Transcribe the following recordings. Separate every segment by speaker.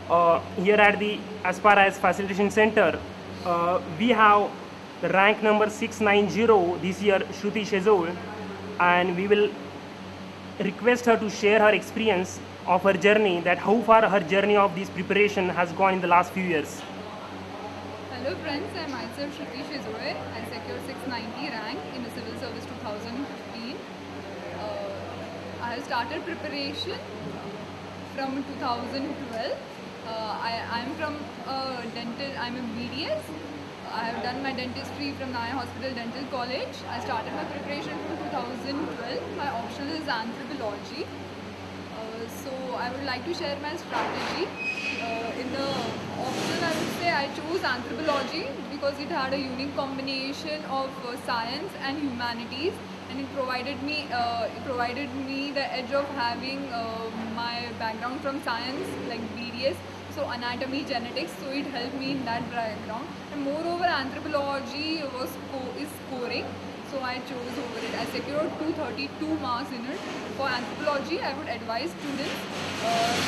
Speaker 1: Here at the Aspara Facilitation Center, we have the rank number 690 this year, Shruti Shezol, and we will request her to share her experience of her journey, that how far her journey of this preparation has gone in the last few years.
Speaker 2: Hello friends, I'm myself Shruti Shizoe. I secured 690 rank in the Civil Service 2015. I have started preparation from 2012. I'm from I'm a BDS. I have done my dentistry from Naya Hospital Dental College. I started my preparation from 2012. My optional is anthropology. So I would like to share my strategy. In the option, I would say I chose anthropology because it had a unique combination of science and humanities, and it provided me the edge of having my background from science like BDS, so anatomy, genetics. So it helped me in that background, and moreover, anthropology is scoring. So I chose over it. I secured 232 marks in it. For anthropology, I would advise students,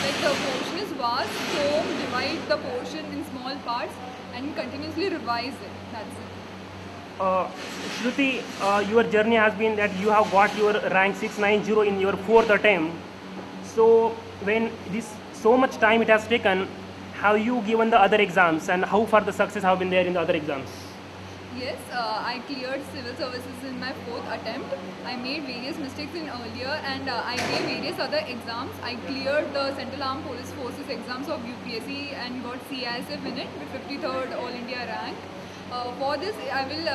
Speaker 2: like the portion is vast, so divide the portion in small parts and continuously revise it. That's it.
Speaker 1: Shruti, your journey has been that you have got your rank 690 in your fourth attempt. So when this so much time it has taken, have you given the other exams, and how far the success have been there in the other exams?
Speaker 2: Yes, I cleared civil services in my fourth attempt. I made various mistakes in earlier, and I gave various other exams. I cleared the Central Armed Police Forces exams of UPSC and got CISF in it with 53rd All India rank. For this, I will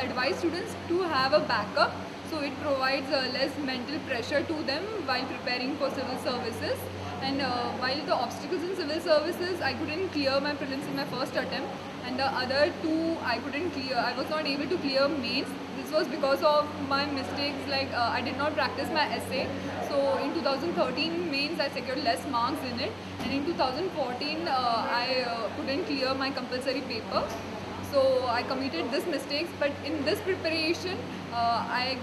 Speaker 2: advise students to have a backup, so it provides less mental pressure to them while preparing for civil services. And while the obstacles in civil services, I couldn't clear my prelims in my first attempt, and the other two I couldn't clear. I was not able to clear mains. This was because of my mistakes, like I did not practice my essay. So in 2013 mains I secured less marks in it, and in 2014 I couldn't clear my compulsory paper. So I committed this mistakes, but in this preparation, I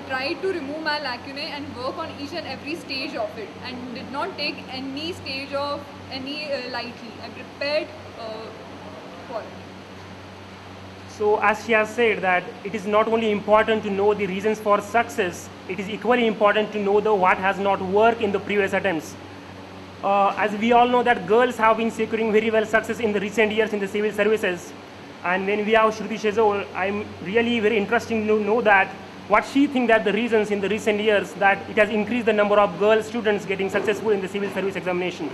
Speaker 2: tried to remove my lacunae and work on each and every stage of it, and did not take any stage of any lightly. I prepared for it.
Speaker 1: So as she has said that it is not only important to know the reasons for success, it is equally important to know the what has not worked in the previous attempts. As we all know that girls have been securing very well success in the recent years in the civil services, and when we have Shruti Shezol, I'm really very interesting to know that what she thinks that the reasons in the recent years that it has increased the number of girl students getting successful in the civil service examination.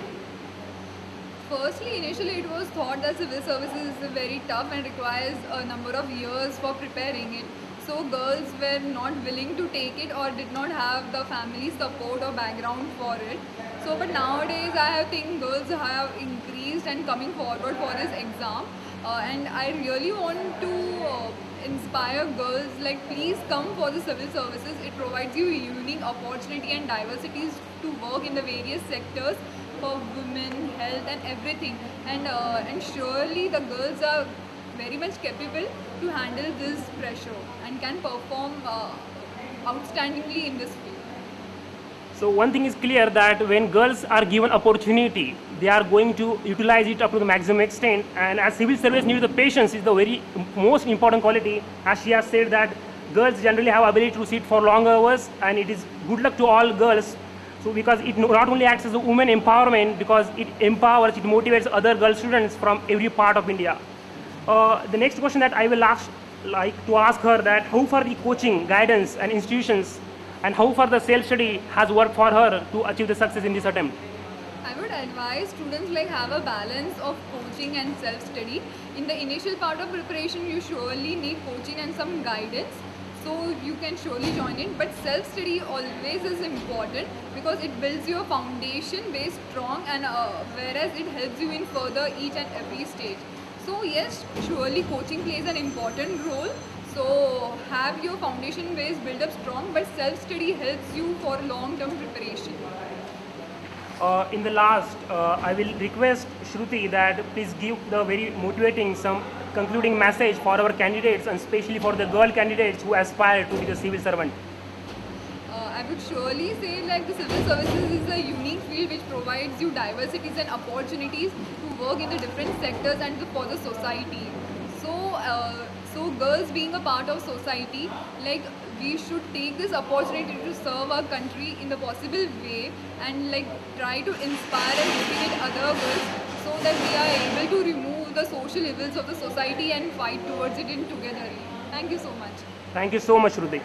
Speaker 2: Firstly, initially it was thought that civil services is very tough and requires a number of years for preparing it. So girls were not willing to take it or did not have the family support or background for it. So but nowadays I have think girls have increased and coming forward for this exam. And I really want to inspire girls, like please come for the civil services. It provides you unique opportunity and diversities to work in the various sectors for women, health and everything. And surely the girls are very much capable to handle this pressure and can perform outstandingly in this field.
Speaker 1: So one thing is clear that when girls are given opportunity, they are going to utilize it up to the maximum extent. And as civil service needs, the patience is the very most important quality. As she has said that girls generally have ability to sit for long hours, and it is good luck to all girls. So because it not only acts as a women empowerment, because it empowers, it motivates other girl students from every part of India. The next question that I will ask her that how far the coaching, guidance and institutions, and how far the self-study has worked for her to achieve the success in this attempt?
Speaker 2: I would advise students like have a balance of coaching and self-study. In the initial part of preparation, you surely need coaching and some guidance. So you can surely join in, but self-study always is important because it builds your foundation base strong, and whereas it helps you in further each and every stage. So yes, surely coaching plays an important role. So have your foundation base build up strong, but self-study helps you for long-term preparation.
Speaker 1: In the last, I will request Shruti that please give the very motivating some concluding message for our candidates, and especially for the girl candidates who aspire to be the civil servant.
Speaker 2: I I would surely say like the civil services is a unique field which provides you diversities and opportunities to work in the different sectors and for the society. So girls being a part of society, like we should take this opportunity to serve our country in the possible way and like try to inspire and motivate other girls so that we are able to remove the social evils of the society and fight towards it in together. Thank you so much.
Speaker 1: Thank you so much, Shruti.